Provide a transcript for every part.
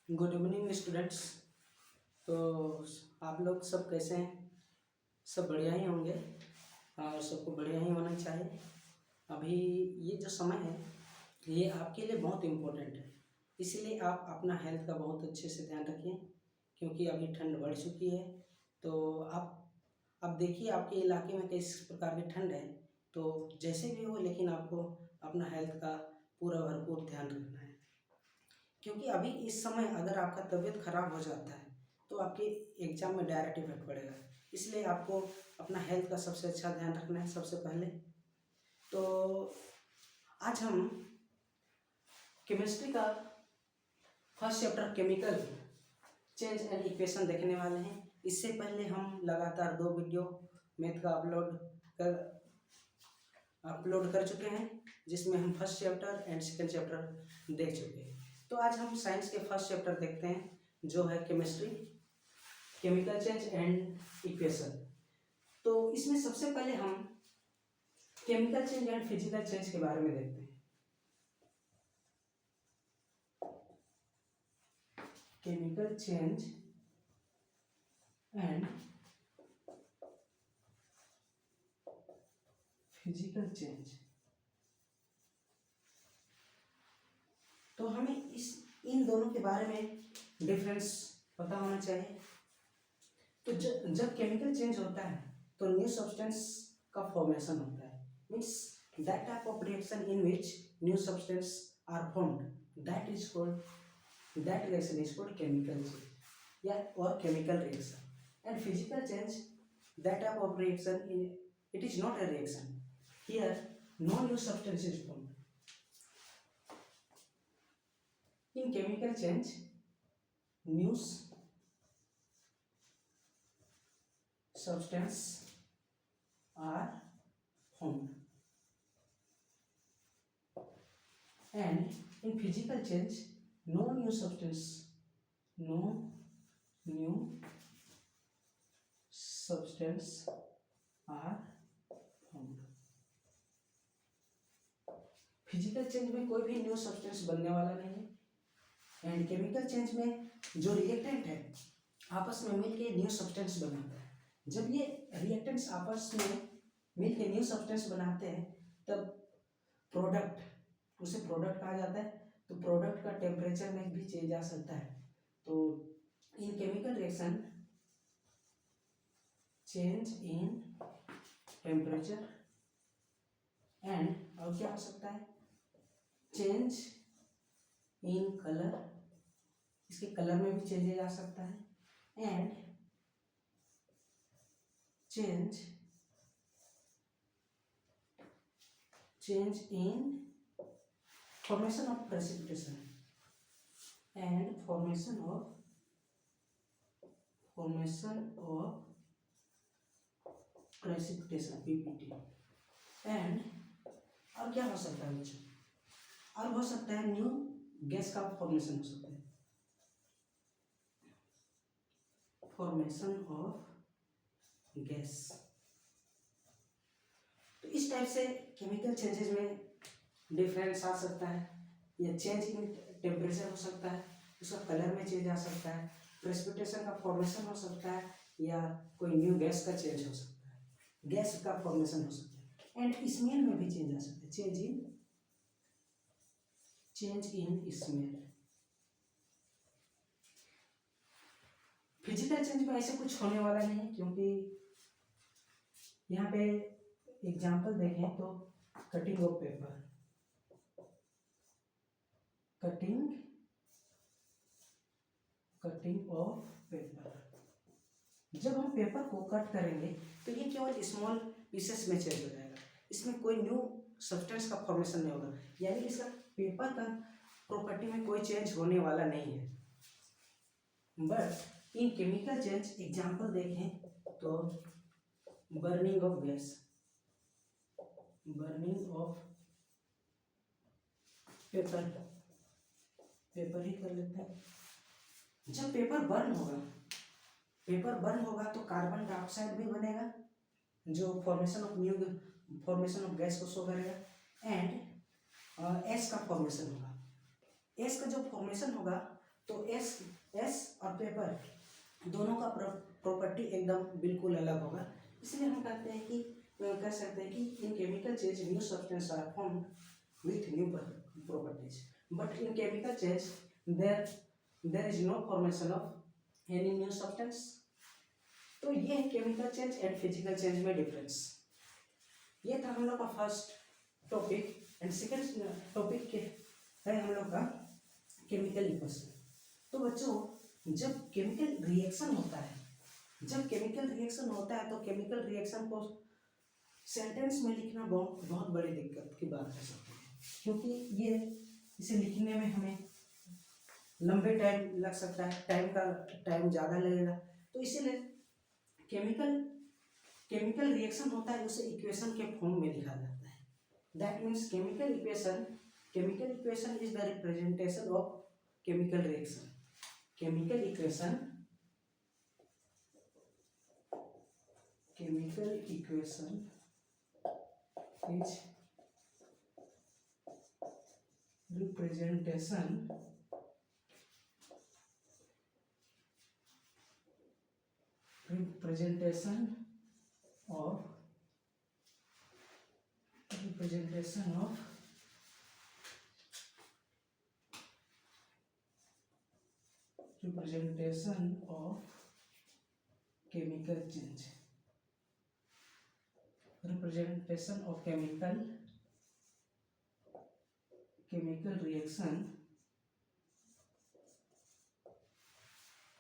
Good evening students. तो आप लोग सब कैसे हैं? सब बढ़िया ही होंगे और सबको बढ़िया ही होना चाहिए। अभी ये जो समय है ये आपके लिए बहुत इम्पोर्टेंट है, इसीलिए आप अपना हेल्थ का बहुत अच्छे से ध्यान रखिए क्योंकि अभी ठंड बढ़ चुकी है। तो आप अब देखिए आपके इलाके में किस प्रकार की ठंड है। तो जैसे भी हो लेकिन आपको अपना हेल्थ का पूरा भरपूर ध्यान रखना है क्योंकि अभी इस समय अगर आपका तबीयत खराब हो जाता है तो आपके एग्जाम में डायरेक्ट इफेक्ट पड़ेगा। इसलिए आपको अपना हेल्थ का सबसे अच्छा ध्यान रखना है सबसे पहले। तो आज हम केमिस्ट्री का first chapter chemical change and equation देखने वाले हैं। इससे पहले हम लगातार 2 वीडियो मैथ का अपलोड कर चुके हैं जिसमें हम first chapter and second chapter देख चुके हैं। तो आज हम साइंस के फर्स्ट चैप्टर देखते हैं जो है chemistry chemical change and equation. तो इसमें सबसे पहले हम chemical change and physical change के बारे में देखते हैं। Chemical change and physical change. तो हमें इन दोनों के बारे में डिफरेंस पता होना चाहिए। तो जब केमिकल चेंज होता है तो न्यू सब्सटेंस का फॉर्मेशन होता है, means that type of reaction in which new substance are formed that reaction is called chemical change या और chemical reaction. And physical change that type of reaction it is not a reaction. Here no new substance is formed. In chemical change new substance are formed, and in physical change no new substance are formed. Physical change में कोई भी new substance बनने वाला नहीं है and chemical change में जो reactant है आपस में मिलके न्यू सब्सटेंस बनाता है। जब ये रिएक्टेंट्स आपस में मिलके न्यू सब्सटेंस बनाते हैं तब उसे प्रोडक्ट कहा जाता है। तो प्रोडक्ट का टेम्परेचर में भी चेंज आ सकता है। तो इन chemical reaction change in temperature and और क्या हो सकता है चेंज इन कलर, इसके कलर में भी चेंजेज आ सकता है and change in formation of precipitation and formation of precipitation PPT. And और क्या हो सकता है बच्चों, और हो सकता है न्यू गैस का फॉर्मेशन हो सकता है, फॉर्मेशन ऑफ गैस। तो इस टाइप से केमिकल चेंजेस में डिफरेंस आ सकता है या चेंज इन टेम्परेचर हो सकता है, उसका कलर में चेंज आ सकता है, प्रेसिपिटेशन का फॉर्मेशन हो सकता है या कोई न्यू गैस का चेंज हो सकता है, गैस का फॉर्मेशन हो सकता है एंड स्मेल में भी चेंज आ सकता है, change in smell. Physical change में ऐसे कुछ होने वाला नहीं है क्योंकि यहाँ पे एग्जाम्पल देखें तो cutting of paper, cutting of paper. जब हम पेपर को कट करेंगे तो ये केवल स्मॉल पीसेस में चेंज हो जाएगा, इसमें कोई न्यू सब्सटेंस का फॉर्मेशन नहीं होगा, यानी इसका पेपर का प्रॉपर्टी में कोई चेंज होने वाला नहीं है। But in chemical change example देखें तो burning of gas, burning of paper ही कर लेते हैं। जब पेपर बर्न होगा तो कार्बन डाइऑक्साइड भी बनेगा जो फॉर्मेशन ऑफ गैस को शो करेगा एंड एस का फॉर्मेशन होगा। एस का जो फॉर्मेशन होगा तो एस एस और पेपर दोनों का प्रॉपर्टी एकदम बिल्कुल अलग होगा, इसलिए हम कहते हैं कि कह सकते हैं कि in chemical change new substance are formed with new properties, but in chemical change there is no formation of any new substance. तो ये है chemical change and physical change में डिफरेंस। ये था हम लोग का first topic. And second topic के है हम लोग का केमिकल इक्वेशन। तो बच्चों जब केमिकल रिएक्शन होता है, तो केमिकल रिएक्शन को सेंटेंस में लिखना बहुत बड़ी दिक्कत की बात हो सकती है, क्योंकि ये इसे लिखने में हमें लंबे टाइम लग सकता है, टाइम ज़्यादा लगेगा। तो इसीलिए केमिकल रिएक्शन होता है उसे इक्वेशन के फॉर्म में लिखा जाता है। That means chemical equation is the representation of chemical reaction. Chemical equation is representation of chemical change, representation of chemical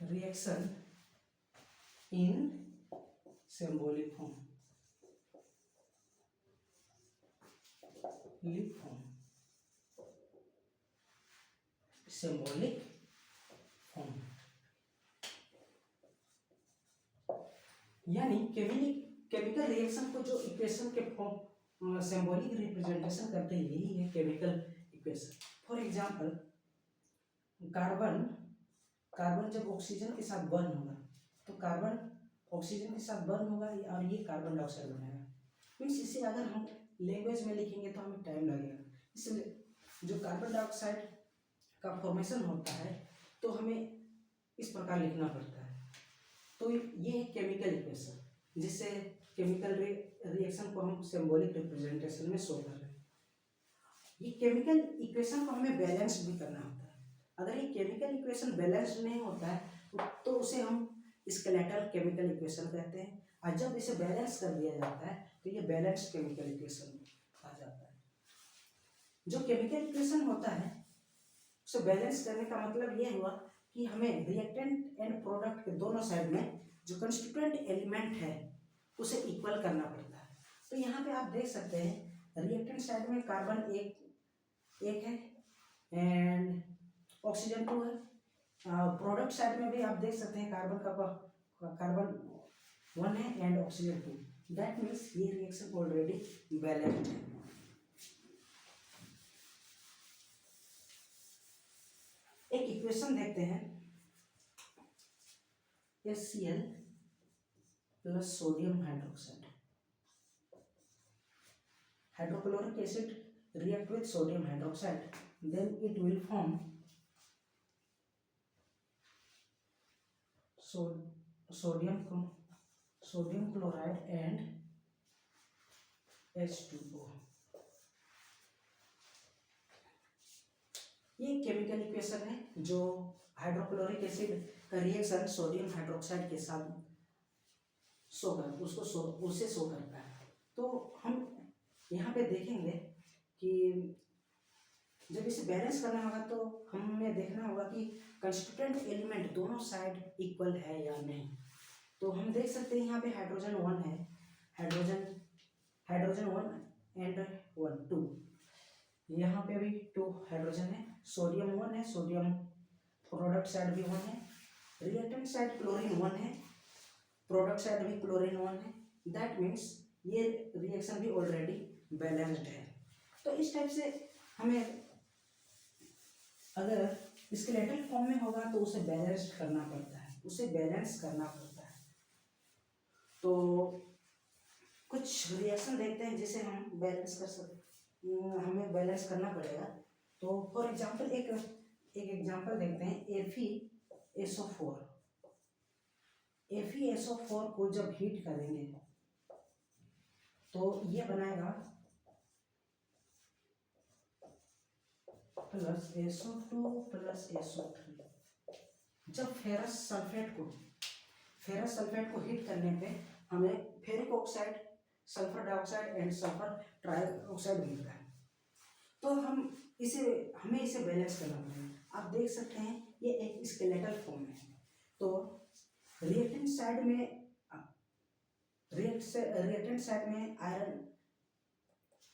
reaction in symbolic form, symbolic form। यानी केमिकल रिएक्शन को जो इक्वेशन के form symbolic representation करते हैं, यही है chemical equation. For example carbon जब oxygen के साथ बर्न होगा तो कार्बन ऑक्सीजन के साथ बर्न होगा और ये कार्बन डाइऑक्साइड बनेगा। मीन्स इसे अगर हम लैंग्वेज में लिखेंगे तो हमें टाइम लगेगा, इसलिए जो कार्बन डाइऑक्साइड का फॉर्मेशन होता है तो हमें इस प्रकार लिखना पड़ता है। तो ये है केमिकल इक्वेशन, जिससे केमिकल रिएक्शन को हम सिंबॉलिक रिप्रेजेंटेशन में शो कर रहे हैं। ये केमिकल इक्वेशन को हमें बैलेंस भी करना होता है। अगर ये केमिकल इक्वेशन बैलेंस नहीं होता है तो उसे हम स्केलेटल केमिकल इक्वेशन कहते हैं, और जब इसे बैलेंस कर दिया जाता है तो ये बैलेंस केमिकल इक्वेशन आ जाता है। जो केमिकल इक्वेशन होता है उसे बैलेंस करने का मतलब ये हुआ कि हमें रिएक्टेंट एंड प्रोडक्ट के दोनों साइड में जो कंस्टिट्यूएंट एलिमेंट है उसे इक्वल करना पड़ता है। तो यहाँ पे आप देख सकते हैं रिएक्टेंट साइड में कार्बन एक है एंड ऑक्सीजन 2 है। प्रोडक्ट साइड में भी आप देख सकते हैं कार्बन 1 है एंड ऑक्सीजन 2। दैट मीन्स ये रिएक्शन ऑलरेडी बैलेंस्ड है। एक इक्वेशन देखते हैं, HCl plus sodium hydroxide, hydrochloric acid react with sodium hydroxide, then it will form sodium chloride and H2O। ये केमिकल इक्वेशन है जो हाइड्रोक्लोरिक एसिड का रिएक्शन सोडियम हाइड्रोक्साइड के साथ उसे शो करता है। तो हम यहाँ पे देखेंगे कि जब इसे बैलेंस करना होगा तो हमें देखना होगा कि कंस्टिट्यूएंट एलिमेंट दोनों साइड इक्वल है या नहीं। तो हम देख सकते हैं यहाँ पे हाइड्रोजन 1 है, हाइड्रोजन 1 एंड 1 2, यहाँ पे भी 2 हाइड्रोजन है, सोडियम 1 है, सोडियम प्रोडक्ट साइड भी 1 है, रिएक्टेंट साइड क्लोरीन 1 है, प्रोडक्ट साइड भी क्लोरीन 1 है। दैट मीन्स ये रिएक्शन भी ऑलरेडी बैलेंस्ड है। तो इस टाइप से हमें अगर स्केलेटल फॉर्म में होगा तो उसे बैलेंस करना पड़ता है, तो कुछ रिएक्शन देखते हैं जिसे हम बैलेंस कर सकते, हमें बैलेंस करना पड़ेगा। तो फॉर एग्जांपल एक एक एग्जांपल देखते हैं FeSO4। FeSO4 को जब हीट करेंगे तो ये बनाएगा प्लस SO2 प्लस SO3। जब फेरस सल्फेट को हीट करने पे हमें ferric oxide, sulphur dioxide and sulphur trioxide मिलता है। तो हमें इसे बैलेंस करना पड़ेगा। आप देख सकते हैं ये एक स्केलेटल फॉर्म है। तो रिएक्टेंट साइड में आयरन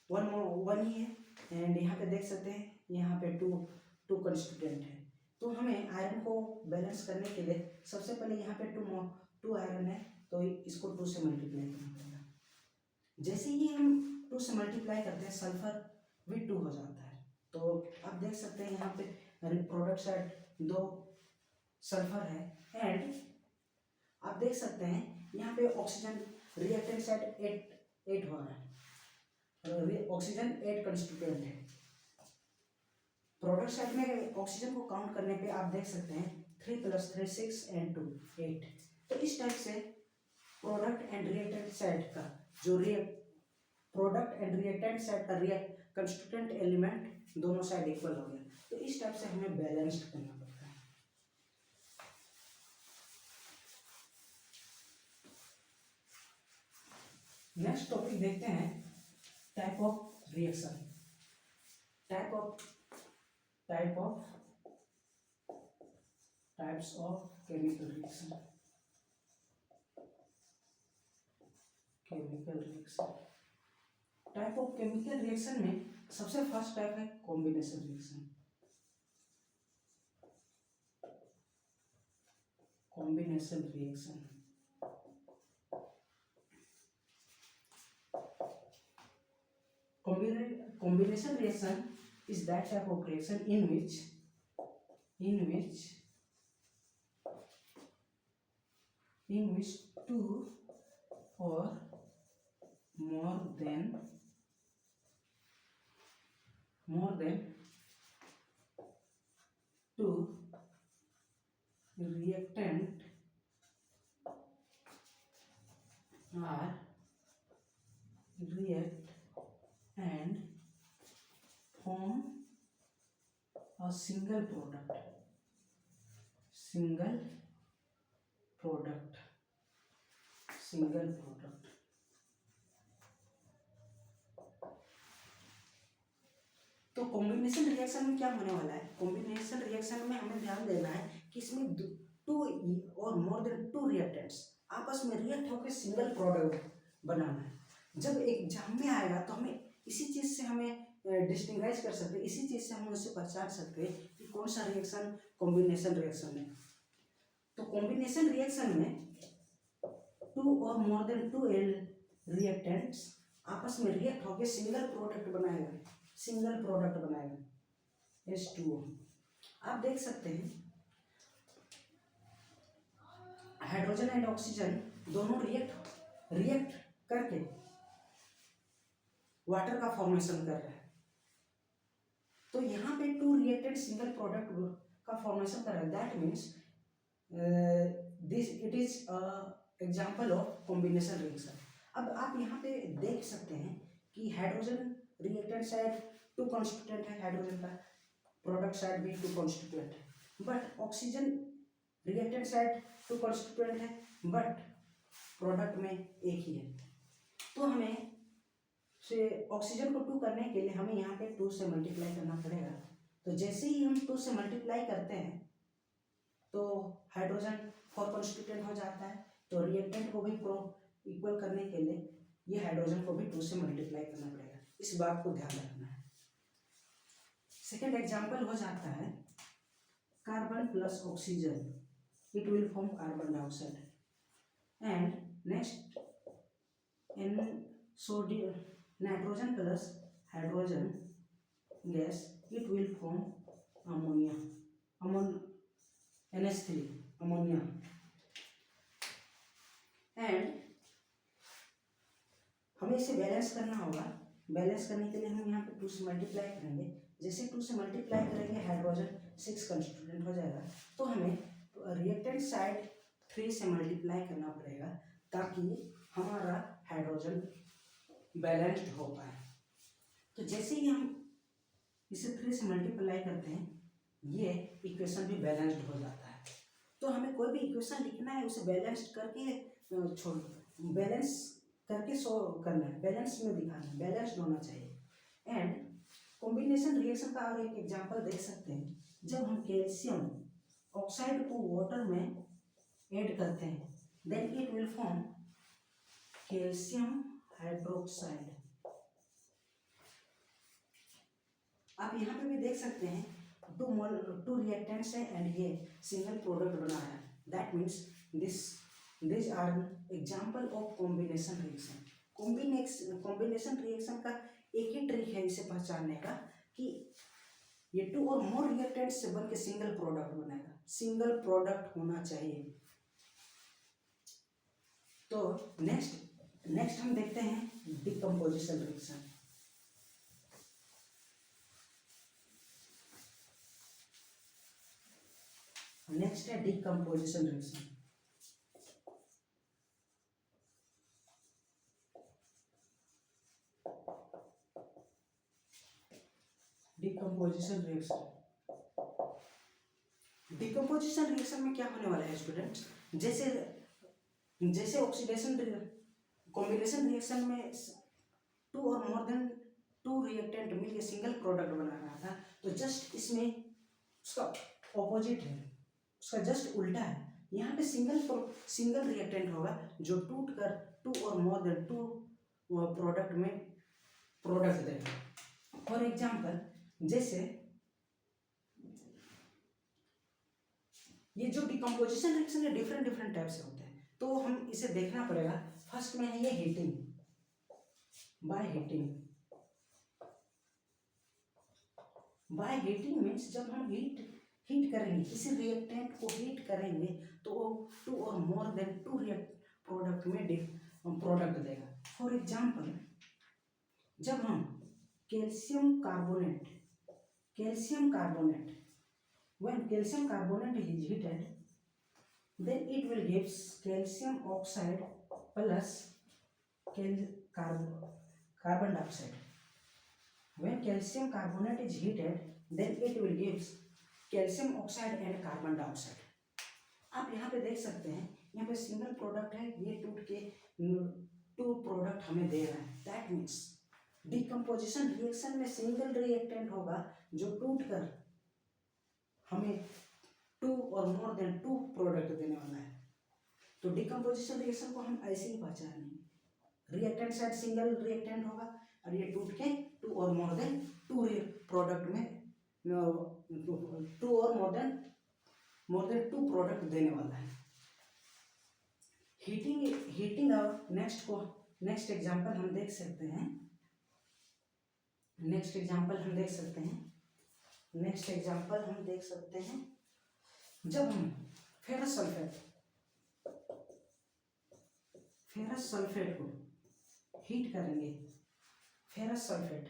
वन ही है, एंड यहाँ पे देख सकते हैं यहाँ पे टू कंस्टिट्यूएंट है। तो हमें आयरन को बैलेंस करने के लिए सबसे पहले यहाँ पे टू आयरन है, तो इसको 2 से मल्टीप्लाई करना पड़ेगा। जैसे ही हम 2 से मल्टीप्लाई करते हैं सल्फर भी 2 हो जाता है। तो आप देख सकते हैं यहाँ पे प्रोडक्ट साइड 2 सल्फर है, एंड आप देख सकते हैं यहाँ पे ऑक्सीजन रिएक्टेंट साइड 8 हो रहा है, ऑक्सीजन 8 कंस्टिट्यूएंट है। प्रोडक्ट साइड में ऑक्सीजन को काउंट करने पे आप देख सकते हैं 3 + 3 6 एंड 2 8। तो इस टाइप से प्रोडक्ट एंड रिएक्टेंट साइड का कंस्टिट्यूएंट एलिमेंट दोनों साइड इक्वल हो गया। तो इस टाइप से हमें बैलेंस्ड करना पड़ता है। नेक्स्ट टॉपिक देखते हैं type of reaction. Types of chemical reaction. Type of chemical reaction में सबसे फर्स्ट टाइप है combination reaction. Combination reaction is that type of reaction in which two or more than two reactant are react and form a single product। तो combination reaction में क्या होने वाला है? Combination reaction में हमें ध्यान देना है कि इसमें 2 और मोर देन 2 रिएक्टेंट्स आपस में रिएक्ट होकर सिंगल प्रोडक्ट बनाना है। जब एग्जाम में आएगा तो हमें इसी चीज से हमें डिस्टिंग्विश कर सकते हैं, इसी चीज से हम उसे पहचान सकते हैं कि कौन सा रिएक्शन कॉम्बिनेशन रिएक्शन है। तो कॉम्बिनेशन रिएक्शन में 2 और मोर देन 2 रिएक्टेंट्स आपस में रिएक्ट होकर सिंगल प्रोडक्ट बनाएगा H2O। आप देख सकते हैं हाइड्रोजन एंड ऑक्सीजन दोनों रिएक्ट करके वाटर का फॉर्मेशन कर रहा है। तो यहाँ पे 2 रिएक्टेंट सिंगल प्रोडक्ट का फॉर्मेशन कर रहा है। That means it is example of combination reaction. अब आप यहाँ पे देख सकते हैं कि हाइड्रोजन रिएक्टेंट साइड 2 कॉन्स्टिट्यूएंट है, हाइड्रोजन का प्रोडक्ट साइड भी 2 कॉन्स्टिट्यूएंट है, but oxygen reactant side 2 constituent है, बट प्रोडक्ट में एक ही है। तो हमें ऑक्सीजन को 2 करने के लिए हमें यहाँ पे 2 से मल्टीप्लाई करना पड़ेगा। तो जैसे ही हम 2 से मल्टीप्लाई करते हैं तो हाइड्रोजन 4 कॉन्स्टिट्यूएंट हो जाता है। तो रिएक्टेंट को भी इक्वल करने के लिए ये हाइड्रोजन को भी 2 से मल्टीप्लाई करना पड़ेगा। इस बात को ध्यान रखना है। सेकेंड एग्जाम्पल हो जाता है carbon plus oxygen, it will form carbon dioxide. And next sodium nitrogen plus hydrogen gas, it will form NH3 ammonia. And हमें इसे बैलेंस करना होगा। बैलेंस करने के लिए हम यहाँ पे 2 से मल्टीप्लाई करेंगे जैसे 2 से मल्टीप्लाई करेंगे हाइड्रोजन 6 कंस्टिट्यूएंट हो जाएगा, तो हमें रिएक्टेंट साइड 3 से मल्टीप्लाई करना पड़ेगा ताकि हमारा हाइड्रोजन बैलेंस्ड हो पाए। तो जैसे ही हम इसे 3 से मल्टीप्लाई करते हैं ये इक्वेशन भी बैलेंस्ड हो जाता है। तो हमें कोई भी इक्वेशन लिखना है उसे बैलेंस्ड करके छोड़ बैलेंस करके सॉल्व करना है, बैलेंस में दिखाना है, बैलेंस्ड होना चाहिए। एंड कॉम्बिनेशन रिएक्शन का और एक एग्जांपल देख सकते हैं, जब हम कैल्शियम ऑक्साइड को वाटर में ऐड करते हैं then it will form calcium hydroxide. आप यहाँ पे भी देख सकते हैं टू रिएक्टेंट्स है एंड ये सिंगल प्रोडक्ट बना है, that means this are example of combination reaction. Combination reaction का एक ही ट्रिक है इसे पहचानने का कि ये 2 और मोर रिएक्टेंट्स से बनके सिंगल प्रोडक्ट बनेगा, सिंगल प्रोडक्ट होना चाहिए। तो नेक्स्ट हम देखते हैं डिकम्पोजिशन रिएक्शन। नेक्स्ट है decomposition reaction. Decomposition reaction decomposition reaction में क्या होने वाला है स्टूडेंट्स, जैसे ऑक्सीडेशन कॉम्बिनेशन रिएक्शन में 2 और मोर देन 2 रिएक्टेंट मिलकर सिंगल प्रोडक्ट बना रहा था, तो जस्ट इसमें उसका ऑपोजिट है, उसका जस्ट उल्टा है। यहाँ पे सिंगल रिएक्टेंट होगा जो टूट कर 2 और मोर देन 2 प्रोडक्ट में प्रोडक्ट देगा। फॉर एग्जाम्पल जैसे ये जो डिकम्पोजिशन रिएक्शन है डिफरेंट टाइप से होते हैं, तो हम इसे देखना पड़ेगा। फर्स्ट में है ये हीटिंग, बाय हीटिंग मीन्स जब हम हीट करेंगे किसी रिएक्टेंट को हीट करेंगे तो वो 2 और मोर देन 2 प्रोडक्ट में प्रोडक्ट देगा। फॉर एग्जाम्पल जब हम calcium carbonate when calcium carbonate is heated then it will gives calcium oxide plus carbon dioxide. When calcium carbonate is heated then it will gives calcium oxide and carbon dioxide. आप यहाँ पे देख सकते हैं, यहाँ पे सिंगल प्रोडक्ट है, ये टूट के 2 प्रोडक्ट हमें दे रहा है। दैट मीन्स डिकम्पोजिशन रिएक्शन में सिंगल रिएक्टेंट होगा जो टूट कर हमें 2 और मोर देन 2 प्रोडक्ट देने वाला है। तो डिकम्पोजिशन रिएक्शन को हम ऐसे ही पहचानेंगे, रिएक्टेंट साइड सिंगल रिएक्टेंट होगा और ये टूट के 2 और मोर देन 2 प्रोडक्ट में 2 और मोर देन 2 प्रोडक्ट देने वाला है। हीटिंग और नेक्स्ट एग्जांपल हम देख सकते हैं। नेक्स्ट एग्जांपल हम देख सकते हैं जब हम फेरस सल्फेट को हीट करेंगे, फेरस सल्फेट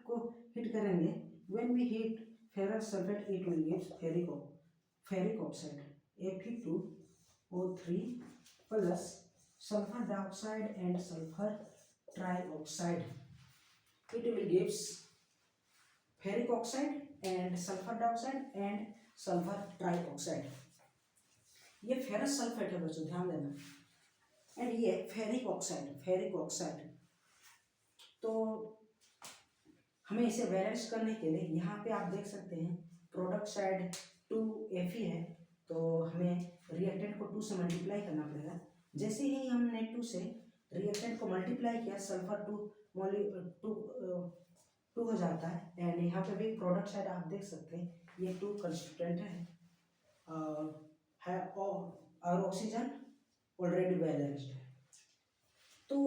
को हीट करेंगे, when we heat ferrous sulphate it will give ferric oxide Fe2O3 plus sulphur dioxide and sulphur trioxide, it will gives ferric oxide and sulfur dioxide and sulfur trioxide. ये ferrous sulphate है बच्चों, ध्यान देना, and ये ferric oxide. तो हमें इसे balance करने के लिए यहाँ पे आप देख सकते हैं प्रोडक्ट साइड 2Fe है, तो हमें रिएक्टेंट को 2 से मल्टीप्लाई करना पड़ेगा। जैसे ही हमने 2 से रिएक्टेंट को मल्टीप्लाई किया सल्फर 2 हो जाता है, एंड यहाँ पे भी प्रोडक्ट साइड आप देख सकते हैं ये 2 कंस्टिट्यूएंट है और ऑक्सीजन ऑलरेडी बैलेंस्ड है। तो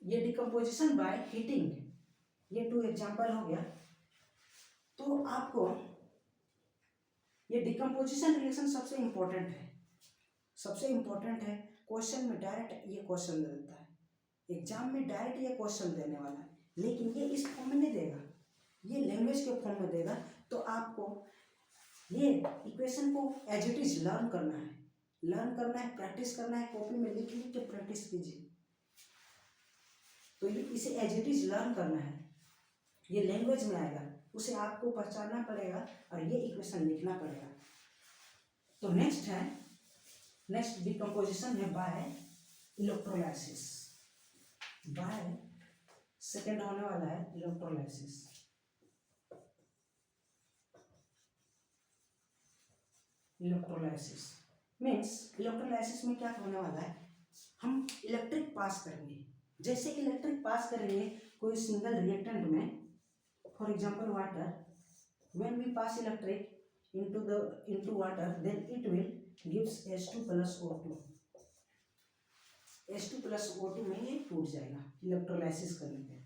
ये डिकम्पोजिशन बाय हीटिंग, ये 2 एग्जांपल हो गया। तो आपको ये डिकम्पोजिशन रिएक्शन सबसे इम्पोर्टेंट है। क्वेश्चन में डायरेक्ट ये क्वेश्चन दे देता है, एग्जाम में डायरेक्ट ये क्वेश्चन देने वाला है, लेकिन ये इस फॉर्म में नहीं देगा, ये लैंग्वेज के फॉर्म में देगा, तो आपको ये इक्वेशन को एज इट इज लर्न करना है, प्रैक्टिस करना है, कॉपी में लिख लिख के प्रैक्टिस कीजिए। तो इसे एज इट इज लर्न करना है, ये लैंग्वेज में आएगा, उसे आपको पहचानना पड़ेगा और ये इक्वेशन लिखना पड़ेगा। तो नेक्स्ट डिकम्पोजिशन है बाय इलेक्ट्रोलाइसिस। बाय सेकेंड होने वाला है इलेक्ट्रोलाइसिस। इलेक्ट्रोलाइसिस मीन्स इलेक्ट्रोलाइसिस में क्या होने वाला है, हम इलेक्ट्रिक पास करेंगे। जैसे इलेक्ट्रिक पास करेंगे कोई सिंगल रिएक्टेंट में, for example water, when we pass electric into water, then it will gives H2 plus O2। H2 plus O2 में ये टूट जाएगा इलेक्ट्रोलाइसिस करने पे।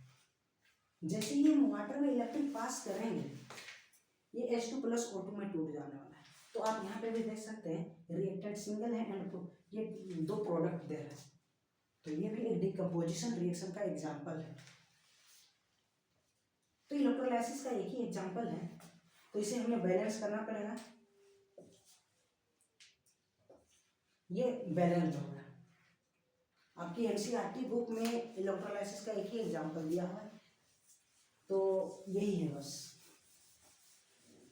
जैसे ही हम वाटर में इलेक्ट्रिक पास करेंगे ये H2 plus O2 में टूट जाने वाला है। तो आप यहाँ पे भी देख सकते हैं रिएक्टेंट सिंगल है एंड ये दो प्रोडक्ट दे रहे हैं, तो ये भी एक डिकम्पोजिशन रिएक्शन का एग्जाम्पल है। तो इलेक्ट्रोलाइसिस का एक ही एग्जाम्पल है, तो इसे हमें बैलेंस करना पड़ेगा। ये बैलेंस होगा। आपकी एनसीईआरटी बुक में इलेक्ट्रोलाइसिस का एक ही एग्जाम्पल दिया हुआ है, तो यही है बस।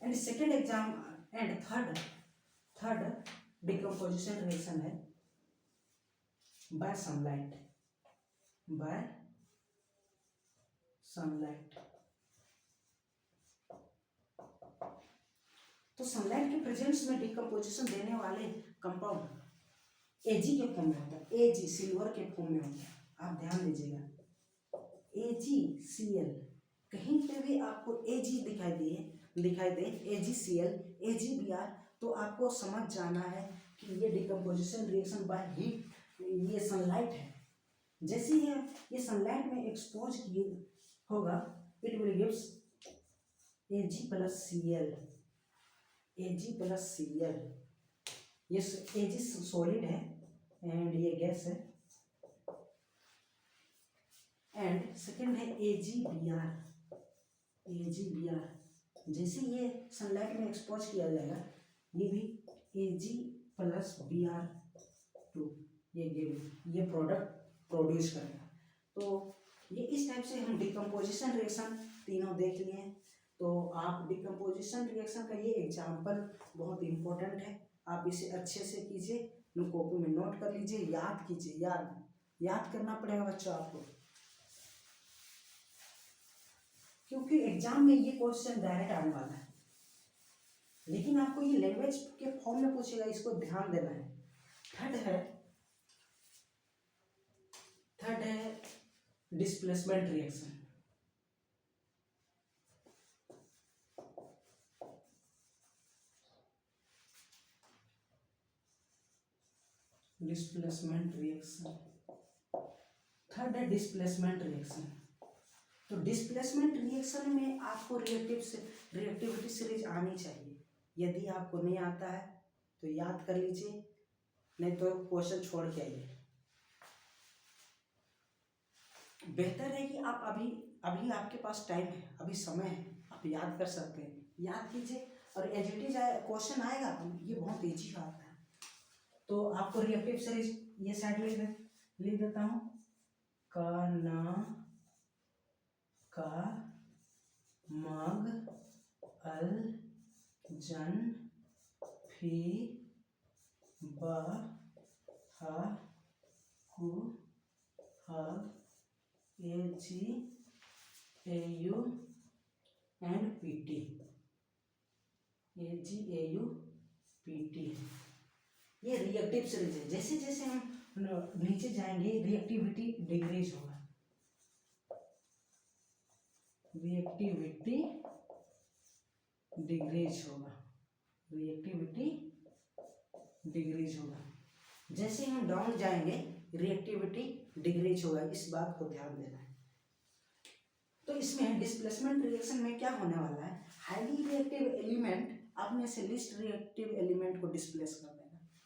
And second exam and third decomposition reaction है बाय सनलाइट। तो सनलाइट के प्रेजेंस में डिकम्पोजिशन देने वाले कंपाउंड Ag के फॉर्म में होता है, Ag सिल्वर के फॉर्म में होता है। आप ध्यान दीजिएगा, AgCl, कहीं पे भी आपको Ag दिखाई दे AgCl, AgBr, तो आपको समझ जाना है कि ये डिकम्पोजिशन रिएक्शन बाय हीट, ये सनलाइट है। जैसे ही ये सनलाइट में एक्सपोज होगा, it will gives Ag plus Cl। ये Ag सॉलिड है एंड ये गैस है। एंड सेकेंड है AgBr। जैसे ये सनलाइट में एक्सपोज किया जाएगा, ये भी Ag plus Br2 ये प्रोडक्ट प्रोड्यूस करेगा। तो ये इस टाइप से हम डिकम्पोजिशन रिएक्शन तीनों देख लिए। तो आप डिकम्पोजिशन रिएक्शन का ये एग्जाम्पल बहुत इम्पोर्टेंट है, आप इसे अच्छे से कीजिए, कॉपी में नोट कर लीजिए, याद कीजिए, याद करना पड़ेगा बच्चों आपको, क्योंकि एग्जाम में ये क्वेश्चन डायरेक्ट आने वाला है। लेकिन आपको ये लैंग्वेज के फॉर्म में पूछेगा, इसको ध्यान देना है। थर्ड है डिस्प्लेसमेंट रिएक्शन। थर्ड है डिस्प्लेसमेंट रिएक्शन। तो डिस्प्लेसमेंट रिएक्शन में आपको रिएक्टिविटी सीरीज आनी चाहिए। यदि आपको नहीं आता है तो याद कर लीजिए, नहीं तो क्वेश्चन छोड़ के आइए। बेहतर है कि आप अभी आपके पास टाइम है, अभी समय है, आप याद कर सकते हैं, याद कीजिए और एज इट इज क्वेश्चन आएगा, ये बहुत ईजी आता है। तो आपको रिएक्टिव सीरीज ये साइड लिख देता हूँ, का ना का मग अल जन फी ब हा कु हा AgAu एंड PT। AgAu-PT ये रिएक्टिव सीरीज है। जैसे जैसे हम नीचे जाएंगे रिएक्टिविटी डिक्रीज होगा, रिएक्टिविटी डिक्रीज होगा। जैसे हम डाउन जाएंगे रिएक्टिविटी डिक्रीज होगा, इस बात को ध्यान देना है। तो इसमें डिस्प्लेसमेंट रिएक्शन में क्या होने वाला है, हाईली रिएक्टिव एलिमेंट अपने से लिस्ट रिएक्टिव एलिमेंट को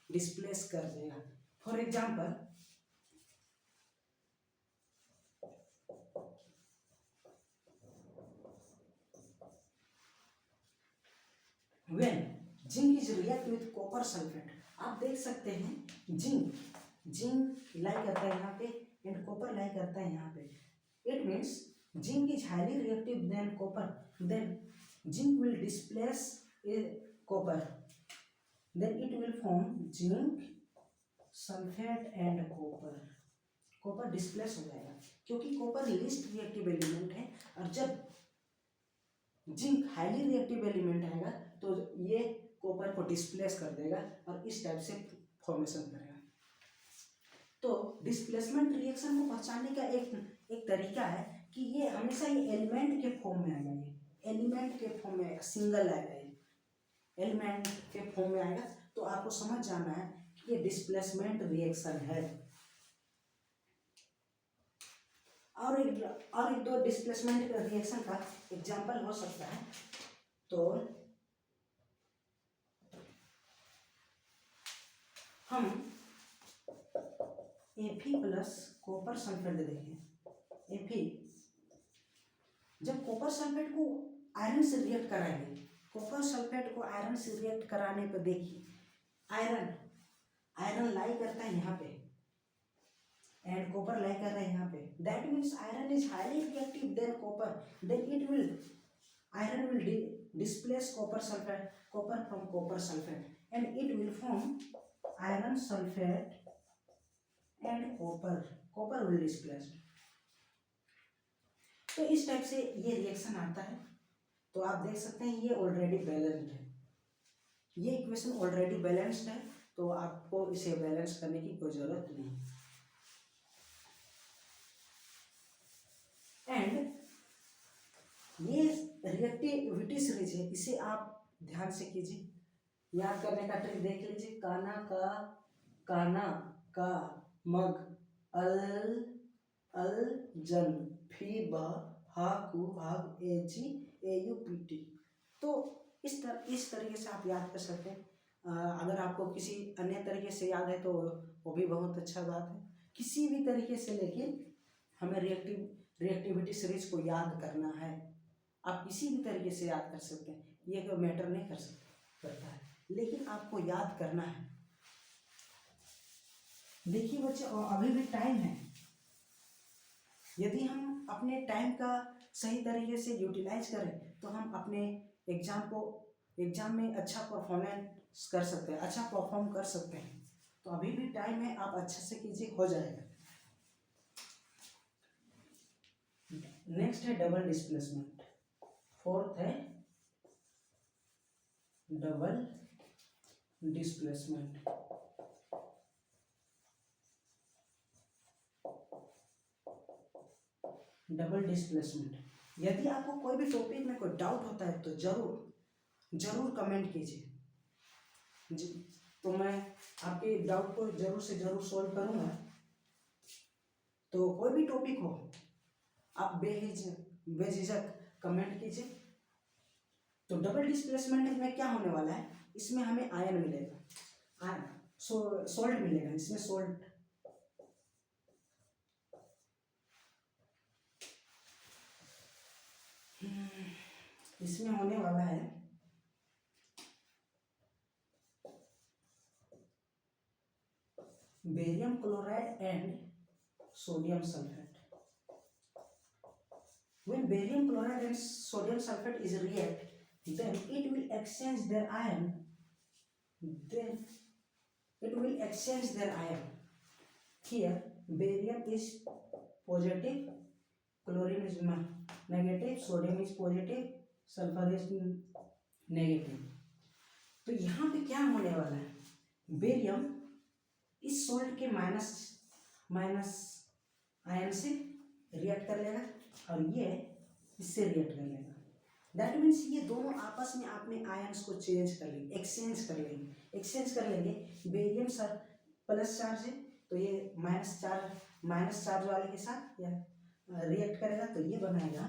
डिस्प्लेस कर देगा। For example when zinc is react with copper sulphate, आप देख सकते हैं जिंक लाई करता है यहाँ पे एंड कॉपर लाई करता है यहाँ पे, it means zinc is highly reactive then copper, then zinc will displace copper, then it will form zinc sulphate and copper displace हो जाएगा, क्योंकि कॉपर लीस्ट रिएक्टिव एलिमेंट है, और जब जिंक हाईली रिएक्टिव एलिमेंट आएगा तो ये कॉपर को डिस्प्लेस कर देगा और इस टाइप से फॉर्मेशन करेगा। तो डिस्प्लेसमेंट रिएक्शन को पहचानने का एक तरीका है कि ये हमेशा ये एलिमेंट के फॉर्म में आएगा, ये एलिमेंट के फॉर्म में सिंगल आएगा, ये एलिमेंट के फॉर्म में आएगा, तो आपको समझ जाना है कि ये डिस्प्लेसमेंट रिएक्शन है। और एक दो डिस्प्लेसमेंट रिएक्शन का एग्जांपल हो सकता है, तो हम Fe प्लस कॉपर सल्फेट देखें। Fe जब कॉपर सल्फेट को आयरन से रिएक्ट कराएंगे, कॉपर सल्फेट को आयरन से रिएक्ट कराने पर देखिए आयरन लाई करता है यहाँ पे एंड कॉपर लाई कर रहा है यहाँ पे, that means iron is highly reactive then copper, then iron will displace copper from copper sulfate and it will form iron sulfate and copper will displace। तो इस टाइप से ये रिएक्शन आता है, तो आप देख सकते हैं ये ऑलरेडी बैलेंस्ड है, ये इक्वेशन ऑलरेडी बैलेंस्ड है, तो आपको इसे बैलेंस करने की कोई जरूरत नहीं। एंड ये रिएक्टिविटी सीरीज है, इसे आप ध्यान से कीजिए, याद करने का ट्रिक देख लीजिए। काना का मग अल जन फी ब हा कु हाग ए जी ए यू पी टी। तो इस तरीके से आप याद कर सकते हैं। अगर आपको किसी अन्य तरीके से याद है तो वो भी बहुत अच्छा बात है, किसी भी तरीके से, लेकिन हमें रिएक्टिविटी सीरीज को याद करना है। आप किसी भी तरीके से याद कर सकते हैं, ये कोई मैटर नहीं करता है, लेकिन आपको याद करना है। देखिए बच्चे, अभी भी टाइम है, यदि हम अपने टाइम का सही तरीके से यूटिलाइज करें तो हम अपने एग्जाम में अच्छा परफॉर्मेंस कर सकते हैं, अच्छा परफॉर्म कर सकते हैं। तो अभी भी टाइम है, आप अच्छे से कीजिए, हो जाएगा। नेक्स्ट है डबल डिस्प्लेसमेंट, फोर्थ है डबल डिस्प्लेसमेंट। डबल डिस्प्लेसमेंट, यदि आपको कोई भी टॉपिक में कोई डाउट होता है तो जरूर कमेंट कीजिए, तो मैं आपके डाउट को जरूर से जरूर सॉल्व करूंगा। तो कोई भी टॉपिक हो, आप बेझिझक कमेंट कीजिए। तो डबल डिस्प्लेसमेंट में क्या होने वाला है, इसमें हमें आयन मिलेगा, सोल्ट मिलेगा, इसमें सोल्ट इसमें होने वाला है barium chloride and sodium sulphate. When barium chloride and sodium sulfate is react, then it will exchange their ion. Here, barium is positive, chlorine is negative, sodium is positive, sulfur is negative। तो यहाँ पे क्या होने वाला है, barium इस salt के minus ion से रिएक्ट कर लेगा और ये इससे रिएक्ट कर लेगा। दैट मीन्स ये दोनों आपस में अपने आयन्स को एक्सचेंज कर लेंगे। बेरियम सर प्लस चार्ज है, तो ये माइनस चार्ज वाले के साथ या रिएक्ट करेगा, तो ये बनाएगा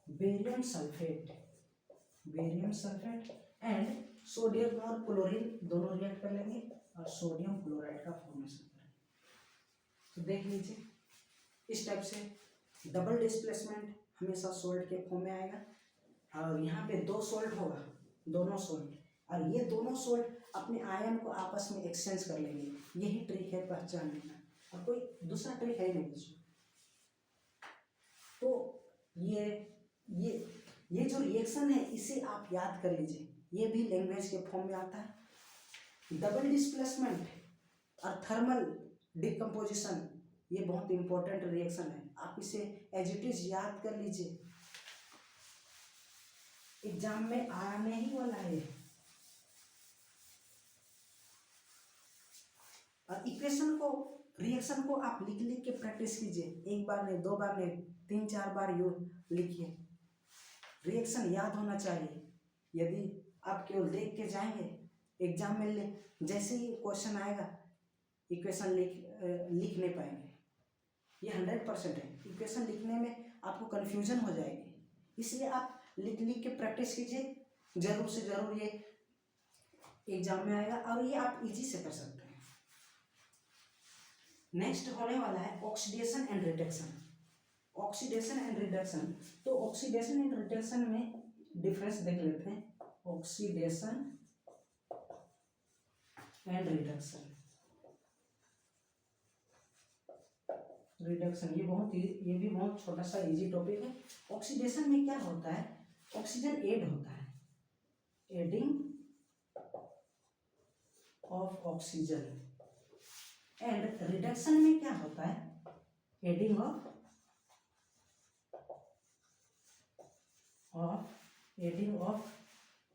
बेरियम सल्फेट एंड सोडियम और क्लोरीन दोनों रिएक्ट कर लेंगे और सोडियम क्लोराइड का फॉर्मेशन करेंगे। तो देख लीजिए, इस टाइप से डबल डिस्प्लेसमेंट हमेशा सोल्ट के फॉर्म में आएगा, और यहाँ पे दो सोल्ट होगा, दोनों सोल्ट, और ये दोनों सोल्ट अपने आयन को आपस में एक्सचेंज कर लेंगे। यही ट्रिक है पहचानने का, और कोई दूसरा ट्रिक है नहीं इसमें। तो ये जो रिएक्शन है इसे आप याद कर लीजिए, ये भी लैंग्वेज के फॉर्म में आता है। डबल डिस्प्लेसमेंट और थर्मल डिकम्पोजिशन, ये बहुत इंपॉर्टेंट रिएक्शन है, आप इसे एज इट इज याद कर लीजिए, एग्जाम में आने ही वाला है। और इक्वेशन को, रिएक्शन को आप लिख लिख के प्रैक्टिस कीजिए, एक बार नहीं, दो बार नहीं, 3-4 बार यू लिखिए। रिएक्शन याद होना चाहिए। यदि आप केवल देख के जाएंगे एग्जाम में, जैसे ही क्वेश्चन आएगा इक्वेशन लिख नहीं पाएंगे, ये 100% है। इक्वेशन लिखने में आपको कन्फ्यूजन हो जाएगी, इसलिए आप लिख लिख के प्रैक्टिस कीजिए, जरूर से जरूर ये एग्जाम में आएगा, और ये आप इजी से कर सकते हैं। नेक्स्ट होने वाला है oxidation and reduction. Oxidation and reduction, तो ऑक्सीडेशन एंड रिडक्शन में डिफरेंस देख लेते हैं। ऑक्सीडेशन एंड रिडक्शन, ये भी बहुत छोटा सा इजी टॉपिक है। ऑक्सीडेशन में क्या होता है, ऑक्सीजन ऐड होता है, adding of oxygen, and reduction में क्या होता है, एडिंग ऑफ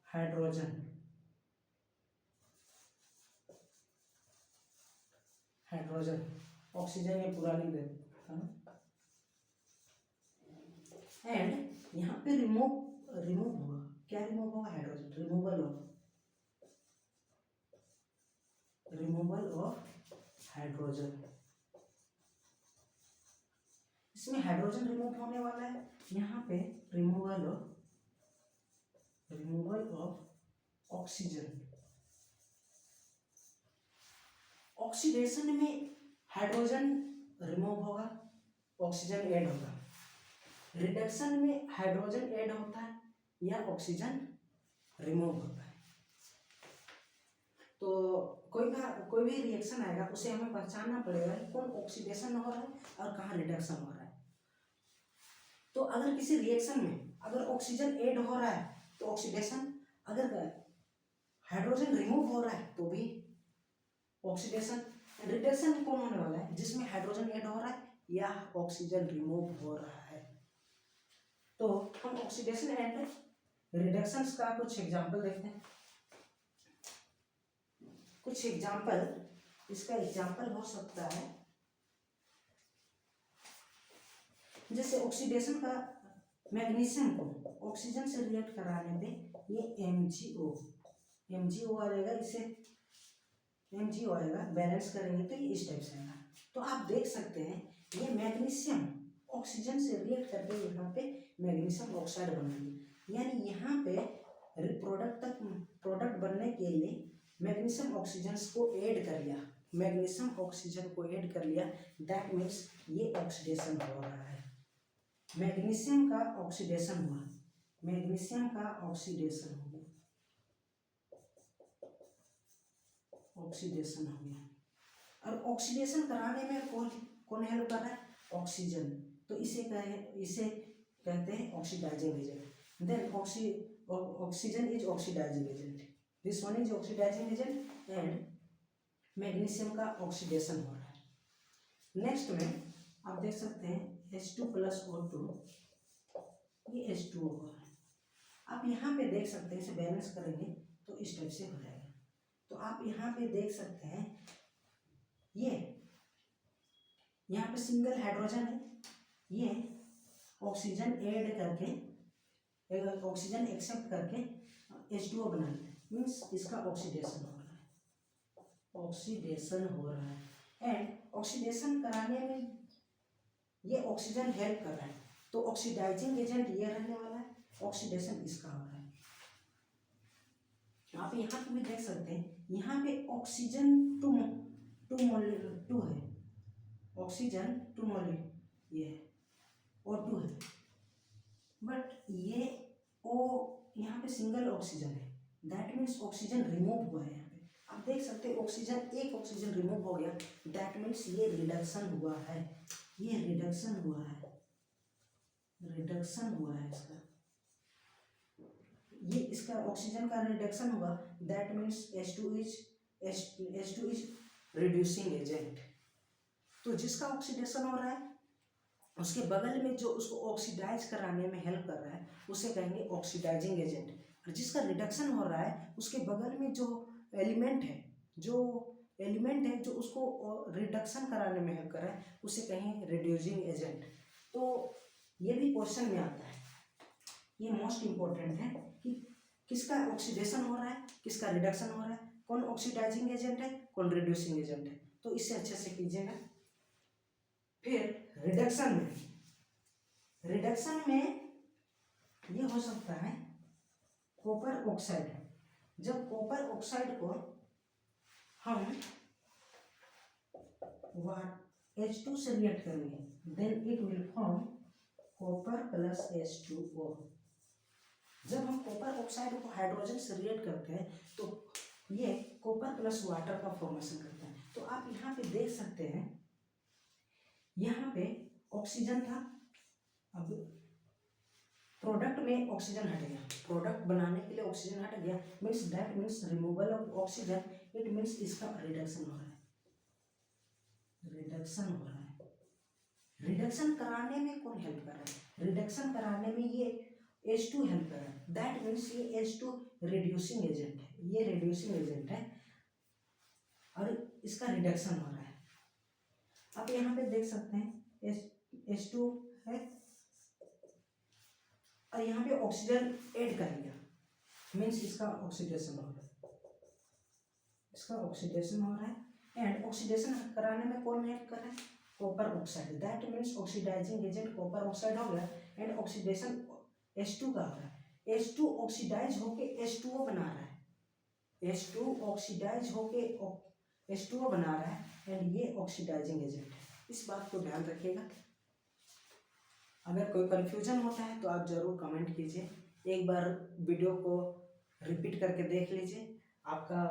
हाइड्रोजन, ऑक्सीजन ये पूरा लिख देता हूँ। एंड यहाँ पे रिमूव होगा, क्या रिमूव होगा, हाइड्रोजन, रिमूवल ऑफ हाइड्रोजन, इसमें हाइड्रोजन रिमूव होने वाला है, यहाँ पे रिमूवल ऑफ ऑक्सीजन। ऑक्सीडेशन में हाइड्रोजन रिमूव होगा, ऑक्सीजन ऐड होगा। रिडक्शन में हाइड्रोजन ऐड होता है या ऑक्सीजन रिमूव होता है। तो कोई भी रिएक्शन आएगा उसे हमें पहचानना पड़ेगा कि कौन ऑक्सीडेशन हो रहा है और कहाँ रिडक्शन हो रहा है। तो अगर किसी रिएक्शन में अगर ऑक्सीजन ऐड हो रहा है तो ऑक्सीडेशन, अगर हाइड्रोजन रिमूव हो रहा है तो भी ऑक्सीडेशन। रिडक्शन कौन होने वाला है, जिसमें हाइड्रोजन ऐड हो रहा है या ऑक्सीजन रिमूव हो रहा है। तो हम ऑक्सीडेशन एंड रिडक्शंस का कुछ एग्जांपल देखते हैं। कुछ एग्जांपल, इसका एग्जांपल हो सकता है जैसे ऑक्सीडेशन का, मैग्नीशियम को ऑक्सीजन से रिएक्ट कराने पे ये MgO आ जाएगा, इसे MgO आएगा, बैलेंस करेंगे तो ये इस टाइप से आएगा। तो आप देख सकते हैं ये मैग्नीशियम ऑक्सीजन से रिएक्ट करके यहाँ पे मैग्नीशियम ऑक्साइड बनाएंगे, यानी यहाँ पे प्रोडक्ट बनने के लिए मैग्नीशियम ऑक्सीजन को ऐड कर लिया, दैट मीन्स ये ऑक्सीडेशन हो रहा है। मैग्नीशियम का ऑक्सीडेशन हो गया, और ऑक्सीडेशन कराने में कौन हेल्प कर रहा है, ऑक्सीजन। तो इसे कहते हैं oxidising agent. Then oxygen is oxidising agent, this one is oxidising agent, and magnesium का ऑक्सीडेशन हो रहा है। नेक्स्ट में आप देख सकते हैं H2+O2, ये H2O हो रहा है। आप यहाँ पे देख सकते हैं, इसे बैलेंस करेंगे तो इस टाइप से हो जाएगा। तो आप यहाँ पे देख सकते हैं ये यहाँ पे सिंगल हाइड्रोजन है, ये ऑक्सीजन ऐड करके, ऑक्सीजन एक्सेप्ट करके H2O बना लेते हैं, मीन्स इसका ऑक्सीडेशन हो रहा है। एंड ऑक्सीडेशन कराने में ये ऑक्सीजन हेल्प कर रहा है, तो ऑक्सीडाइजिंग एजेंट ये रहने वाला है, ऑक्सीडेशन इसका हो रहा है। आप यहाँ पे भी देख सकते हैं, यहाँ पे ऑक्सीजन 2 है, ऑक्सीजन 2 मोल ये है, O2 है, बट ये O यहाँ पे सिंगल ऑक्सीजन है, दैट मीन्स ऑक्सीजन रिमूव हुआ है। यहाँ पे आप देख सकते हैं ऑक्सीजन, एक ऑक्सीजन रिमूव हो गया, दैट मीन्स ये रिडक्शन हुआ है, ये रिडक्शन हुआ है, रिडक्शन हुआ है इसका, ये इसका ऑक्सीजन का रिडक्शन हुआ, that means H2 is reducing agent. तो जिसका ऑक्सीडेशन हो रहा है उसके बगल में जो उसको ऑक्सीडाइज कराने में हेल्प कर रहा है उसे कहेंगे ऑक्सीडाइजिंग एजेंट, और जिसका रिडक्शन हो रहा है उसके बगल में जो एलिमेंट है, जो उसको रिडक्शन कराने में हेल्प कर रहा है उसे कहेंगे रिड्यूसिंग एजेंट। तो ये भी क्वेश्चन में आता है, ये मोस्ट इम्पोर्टेंट है कि किसका ऑक्सीडेशन हो रहा है, किसका रिडक्शन हो रहा है, कौन ऑक्सीडाइजिंग एजेंट है, कौन रिड्यूसिंग एजेंट है। तो इससे अच्छे से कीजिएगा। फिर रिडक्शन में ये हो सकता है कॉपर ऑक्साइड। जब कॉपर ऑक्साइड को हम H2 से रिएक्ट करेंगे then it will form copper plus H2O। जब हम कॉपर ऑक्साइड को हाइड्रोजन से रिएक्ट करते हैं तो ये कॉपर प्लस वाटर का फॉर्मेशन करता है। तो आप यहाँ पे देख सकते हैं, यहाँ पे ऑक्सीजन था, अब प्रोडक्ट में ऑक्सीजन हट गया, प्रोडक्ट बनाने के लिए ऑक्सीजन हट गया, means that means removal of oxygen, it means इसका रिडक्शन हो रहा है, रिडक्शन हो रहा है। रिडक्शन कराने में कौन हेल्प कर रहा है, रिडक्शन कराने में ये H2 हेल्प कर रहा है, दैट मीन्स ये H2 रिड्यूसिंग एजेंट है, ये रिड्यूसिंग एजेंट है और इसका रिडक्शन हो रहा है। आप यहाँ पे देख सकते हैं H2 है और यहाँ पे ऑक्सीजन ऐड कर लिया, मीन्स इसका ऑक्सीडेशन हो रहा है, इसका ऑक्सीडेशन हो रहा है। एंड ऑक्सीडेशन कराने में कौन हेल्प कर रहा है, copper oxide, that means oxidising agent copper oxide हो गया एंड ऑक्सीडेशन H2 का हो रहा है। H2 ऑक्सीडाइज होके H2O बना रहा है, H2 ऑक्सीडाइज होके H2O बना रहा है एंड ये ऑक्सीडाइजिंग एजेंट है। इस बात को ध्यान रखिएगा। अगर कोई कन्फ्यूजन होता है तो आप ज़रूर कमेंट कीजिए, एक बार वीडियो को रिपीट करके देख लीजिए, आपका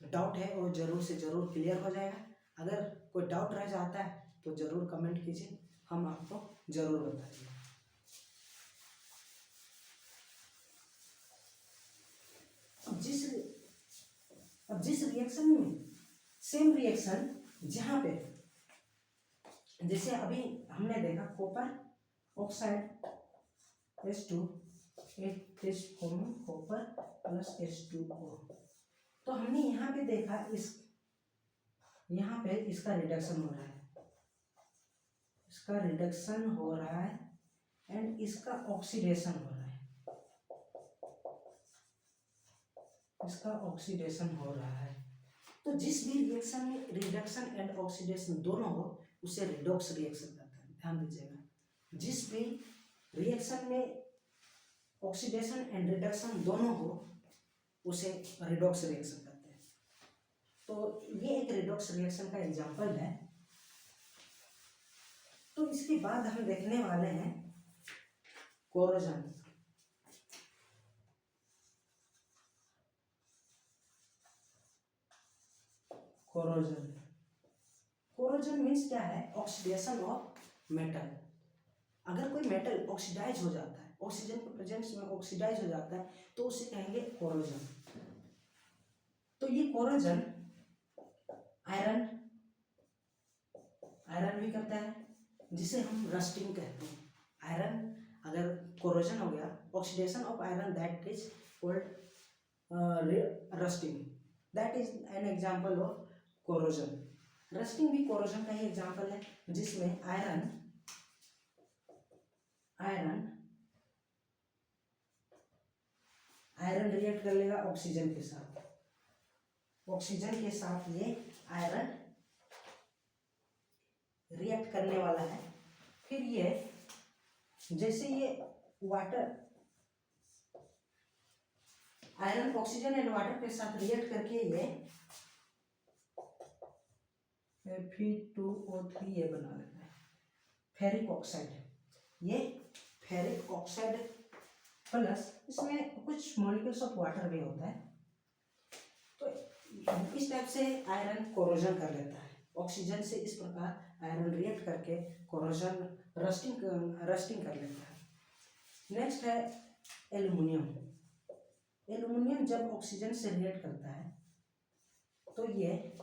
डाउट है वो ज़रूर से ज़रूर क्लियर हो जाएगा। अगर कोई डाउट रह जाता है तो ज़रूर कमेंट कीजिए, हम आपको ज़रूर बताएंगे। अब जिस रिएक्शन में सेम रिएक्शन जहाँ पे जैसे अभी हमने देखा copper oxide H2 it is forming copper plus H2O। तो हमने यहाँ पे देखा यहाँ पे इसका रिडक्शन हो रहा है, इसका रिडक्शन हो रहा है एंड इसका ऑक्सीडेशन हो रहा है, इसका ऑक्सीडेशन हो रहा है। तो जिस भी रिएक्शन में रिडक्शन एंड ऑक्सीडेशन दोनों हो उसे रिडॉक्स रिएक्शन कहते हैं, ध्यान दीजिएगा। जिस भी रिएक्शन में ऑक्सीडेशन एंड रिडक्शन दोनों हो उसे रिडॉक्स रिएक्शन कहते हैं। तो ये एक रिडॉक्स रिएक्शन का एग्जांपल है। तो इसके बाद हम देखने वाले हैं कोरोजन। कोरोजन मीन्स क्या है, ऑक्सीडेशन ऑफ मेटल। अगर कोई मेटल ऑक्सीडाइज हो जाता है, ऑक्सीजन के प्रेजेंस में ऑक्सीडाइज हो जाता है तो उसे कहेंगे कोरोजन। तो ये कोरोजन आयरन भी करता है, जिसे हम रस्टिंग कहते हैं। आयरन अगर कोरोजन हो गया, oxidation of iron, that is called rusting, that is an example of corrosion. Rusting भी कोरोजन का ही एग्जांपल है, जिसमें आयरन रिएक्ट कर लेगा ऑक्सीजन के साथ, ऑक्सीजन के साथ ये आयरन रिएक्ट करने वाला है। फिर ये जैसे ये water, iron oxygen and water के साथ रिएक्ट करके ये Fe2O3 ये बना लेता है फेरिक ऑक्साइड। ये फेरिक ऑक्साइड प्लस इसमें कुछ मॉलिक्यूल्स ऑफ वाटर भी होता है। तो इस टाइप से आयरन कोरोजन कर लेता है। ऑक्सीजन से इस प्रकार आयरन रिएक्ट करके कोरोजन रस्टिंग कर लेता है। नेक्स्ट है एल्युमिनियम। एल्युमिनियम जब ऑक्सीजन से रिएक्ट करता है तो ये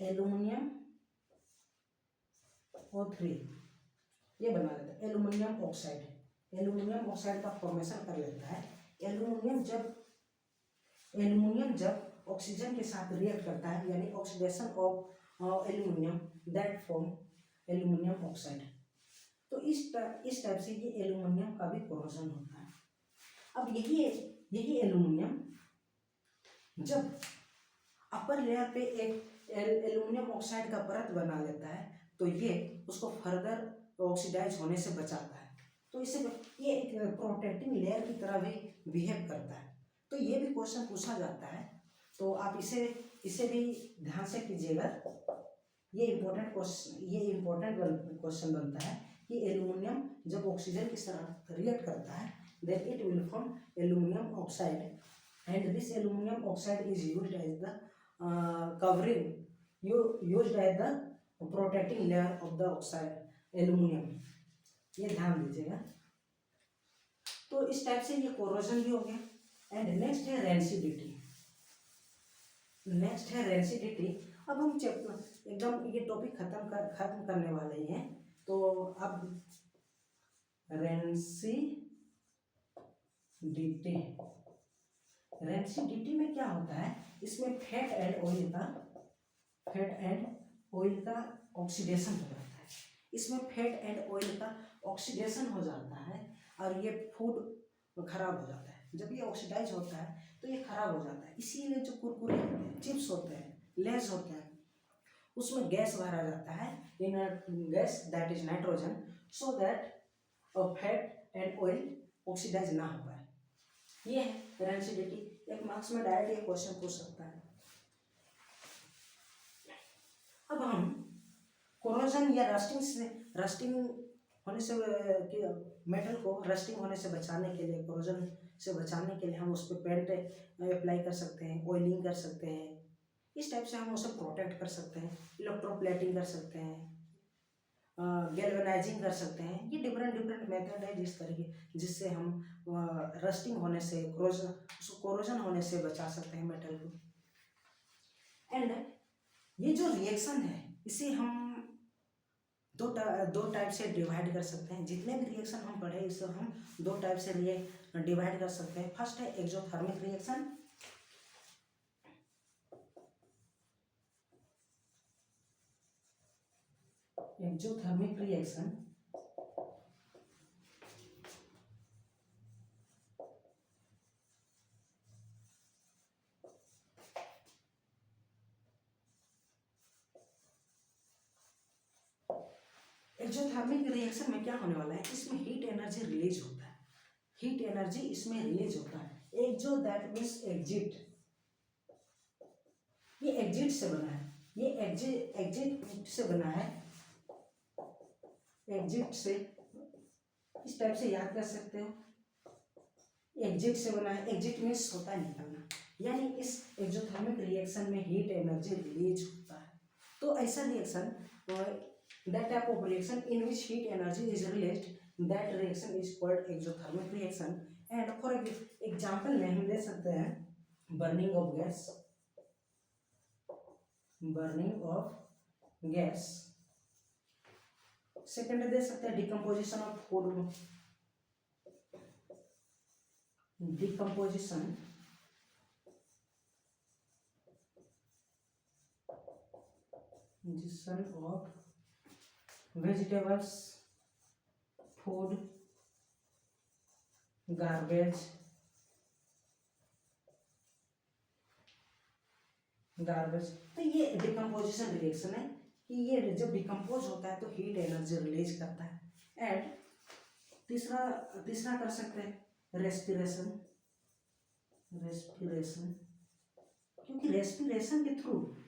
एल्युमिनियम O3 ये बना लेता है, एल्युमिनियम ऑक्साइड। एल्युमिनियम ऑक्साइड का फॉर्मेशन कर लेता है। एल्युमिनियम जब ऑक्सीजन के साथ रिएक्ट करता है, यानी oxidation of aluminium, that form aluminium oxide. तो इस टाइप से ये एल्युमिनियम का भी कोरोजन होता है। अब यही एल्युमिनियम जब अपर लेयर पे एक एल्युमिनियम ऑक्साइड का परत बना लेता है तो ये उसको फर्दर ऑक्सीडाइज होने से बचाता है। तो ये एक प्रोटेक्टिंग लेयर की तरह भी बिहेव करता है। तो ये भी क्वेश्चन पूछा जाता है, तो आप इसे भी ध्यान से कीजिएगा। ये इम्पोर्टेंट क्वेश्चन बनता है कि एल्युमिनियम जब ऑक्सीजन के साथ रिएक्ट करता है then it will form aluminium oxide, and this aluminum oxide is used as the used as the protecting layer of the oxide aluminum। ये ध्यान दीजिएगा। तो इस टाइप से ये कोरोजन भी हो गया। एंड नेक्स्ट है रेंसिडिटी। अब हम एकदम ये टॉपिक खत्म करने वाले हैं। तो अब रेंसिडिटी में क्या होता है, इसमें फैट एंड ऑयल का ऑक्सीडेशन हो जाता है। इसमें फैट एंड ऑयल का ऑक्सीडेशन हो जाता है और ये फूड खराब हो जाता है। जब ये ऑक्सीडाइज होता है तो ये खराब हो जाता है। इसीलिए जो कुरकुरे होते हैं, चिप्स होते हैं, लेस होते हैं, उसमें गैस भरा जाता है, in gas that is nitrogen, so that fat and oil oxidise ना हो पाए। ये है रेंसिडिटी। एक मार्क्स में डायरेक्ट ये क्वेश्चन पूछ सकता है। अब हम कोरोजन या रस्टिंग होने से मेटल को रस्टिंग होने से बचाने के लिए, कोरोजन से बचाने के लिए हम उस पर पेंट अप्लाई कर सकते हैं, ऑयलिंग कर सकते हैं। इस टाइप से हम उसे प्रोटेक्ट कर सकते हैं, इलेक्ट्रोप्लेटिंग कर सकते हैं, गैल्वेनाइजिंग कर सकते हैं। ये डिफरेंट मेथड है जिससे हम रस्टिंग होने से, कोरोजन होने से बचा सकते हैं मेटल को। एंड ये जो रिएक्शन है इसे हम दो टाइप से डिवाइड कर सकते हैं। जितने भी रिएक्शन हम पढ़े इसे हम दो टाइप से डिवाइड कर सकते हैं। फर्स्ट है exothermic reaction. Exothermic reaction exothermic reaction में क्या होने वाला है, इसमें हीट एनर्जी रिलीज होता है। हीट एनर्जी इसमें रिलीज होता है। एक्सो दैट मीन्स एग्जिट। ये एग्जिट से बना है, ये एग्जिट से बना है। एग्जिट से इस टाइप से याद कर सकते हो, एग्जिट से बना है। एग्जिट मीन्स होता है निकलना, यानी इस एक्सोथर्मिक रिएक्शन में हीट एनर्जी रिलीज होता है। तो ऐसा reaction, that type of reaction in which heat energy is released, that reaction is called exothermic reaction। and for example में हम ले सकते हैं burning of gas। सेकेंड दे सकते हैं decomposition of food, decomposition of vegetables, food, garbage। तो ये decomposition reaction है कि ये जब डिकम्पोज होता है तो हीट एनर्जी रिलीज करता है। एंड तीसरा कर सकते हैं रेस्पिरेशन, क्योंकि रेस्पिरेशन के थ्रू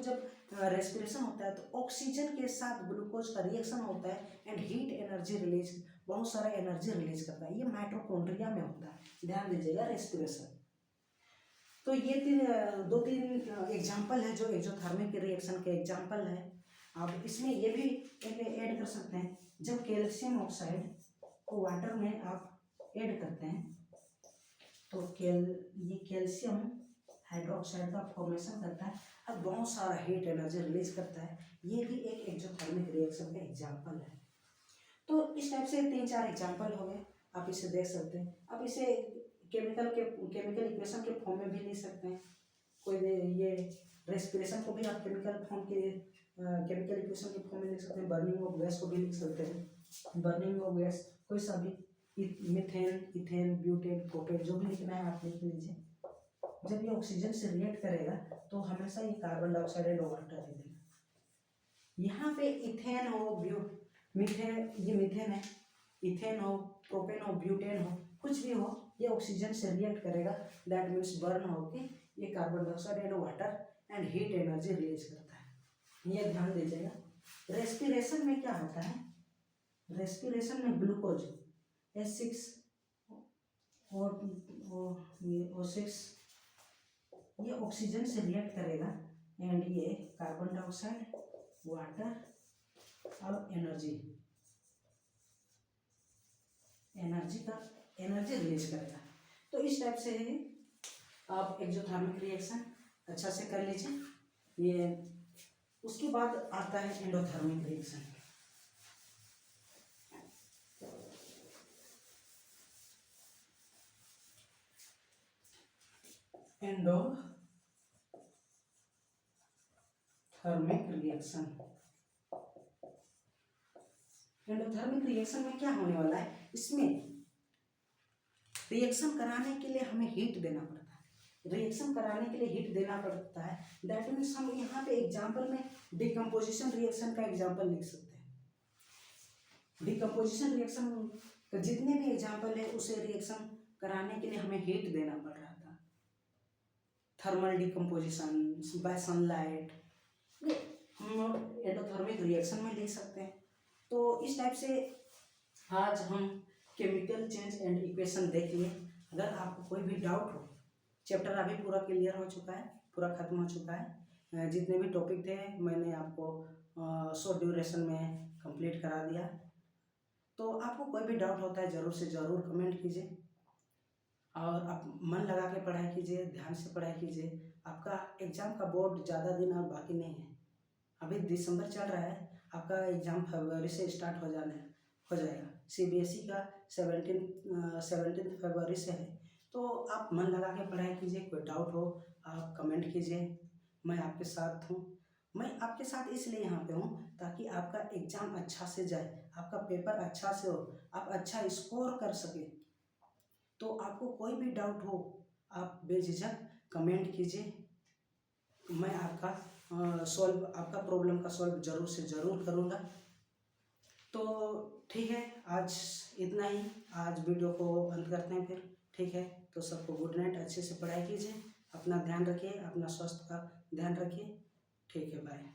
जब रेस्पिरेशन होता है तो ऑक्सीजन के साथ ग्लूकोज का रिएक्शन होता है एंड हीट एनर्जी रिलीज बहुत सारा एनर्जी रिलीज करता है। ये माइटोकॉन्ड्रिया में होता है, ध्यान दीजिएगा। रेस्पिरेशन, तो ये दो तीन एग्जाम्पल है जो एक्सोथर्मिक रिएक्शन के एग्जाम्पल है। अब इसमें ये भी ऐड कर सकते हैं, जब कैल्शियम ऑक्साइड को वाटर में आप ऐड करते हैं तो ये कैल्शियम हाइड्रोक्साइड का फॉर्मेशन करता है और बहुत सारा हीट एनर्जी रिलीज करता है। ये भी एक एक्सोथर्मिक रिएक्शन का एग्जाम्पल है। तो इस टाइप से 3-4 एग्जाम्पल हो गए, आप इसे देख सकते हैं। आप इसे केमिकल इक्वेशन के फॉर्म में भी ले सकते हैं। कोई भी ये रेस्पिरेशन को भी आप केमिकल इक्वेशन के फॉर्म में लिख सकते हैं। बर्निंग ऑफ गैस को भी लिख सकते हैं। बर्निंग ऑफ गैस कोई सा भी, मीथेन, इथेन, ब्यूटेन, प्रोपेन, जो भी लिखना है आप लिख लीजिए। जब ये ऑक्सीजन से रिएक्ट करेगा तो हमेशा ये कार्बन डाइऑक्साइड एंड वाटर दे देगा। यहाँ पे इथेन हो, मीथेन, ये मीथेन है, इथेन हो, प्रोपेन हो, ब्यूटेन हो, कुछ भी हो, ये ऑक्सीजन से रिएक्ट करेगा। दैट मीन्स बर्न होके ये carbon dioxide and water and heat energy release करता है। ये ध्यान दीजिएगा। रेस्पिरेशन में क्या होता है, रेस्पिरेशन में ग्लूकोज H6 O6 ये ऑक्सीजन से रिएक्ट करेगा एंड ये कार्बन डाइऑक्साइड, वाटर और एनर्जी रिलीज करेगा। तो इस टाइप से आप एक्सोथर्मिक रिएक्शन अच्छा से कर लीजिए। ये उसके बाद आता है एंडोथर्मिक रिएक्शन। एंडोथर्मिक रिएक्शन में क्या होने वाला है, इसमें रिएक्शन कराने के लिए हमें हीट देना पड़ता है। दैट मीन्स हम यहाँ पे एग्जाम्पल में डिकम्पोजिशन रिएक्शन का एग्जाम्पल लिख सकते हैं। डिकम्पोजिशन रिएक्शन का जितने भी एग्जाम्पल है उसे रिएक्शन कराने के लिए हमें हीट देना पड़ रहा था। थर्मल डिकम्पोजिशन बाय सनलाइट, हम एंडोथर्मिक रिएक्शन में लिख सकते हैं। तो इस टाइप से आज हम केमिकल चेंज एंड इक्वेशन देख लिए। अगर आपको कोई भी डाउट हो, चैप्टर अभी पूरा क्लियर हो चुका है, पूरा खत्म हो चुका है। जितने भी टॉपिक थे मैंने आपको शॉर्ट ड्यूरेशन में कंप्लीट करा दिया। तो आपको कोई भी डाउट होता है ज़रूर से ज़रूर कमेंट कीजिए और आप मन लगा के पढ़ाई कीजिए, ध्यान से पढ़ाई कीजिए। आपका एग्ज़ाम का बोर्ड ज़्यादा दिन और बाकी नहीं है। अभी दिसंबर चल रहा है, आपका एग्ज़ाम फरवरी से स्टार्ट हो जाएगा। CBSE का 17 फरवरी से है। तो आप मन लगा के पढ़ाई कीजिए। कोई डाउट हो आप कमेंट कीजिए, मैं आपके साथ हूँ। मैं आपके साथ इसलिए यहाँ पे हूँ ताकि आपका एग्ज़ाम अच्छा से जाए, आपका पेपर अच्छा से हो, आप अच्छा स्कोर कर सके। तो आपको कोई भी डाउट हो आप बेझिझक कमेंट कीजिए, मैं आपका प्रॉब्लम का सॉल्व ज़रूर से ज़रूर करूँगा। तो ठीक है, आज इतना ही। आज वीडियो को बंद करते हैं फिर, ठीक है। तो सबको गुड नाइट, अच्छे से पढ़ाई कीजिए, अपना ध्यान रखिए, अपना स्वास्थ्य का ध्यान रखिए। ठीक है, बाय।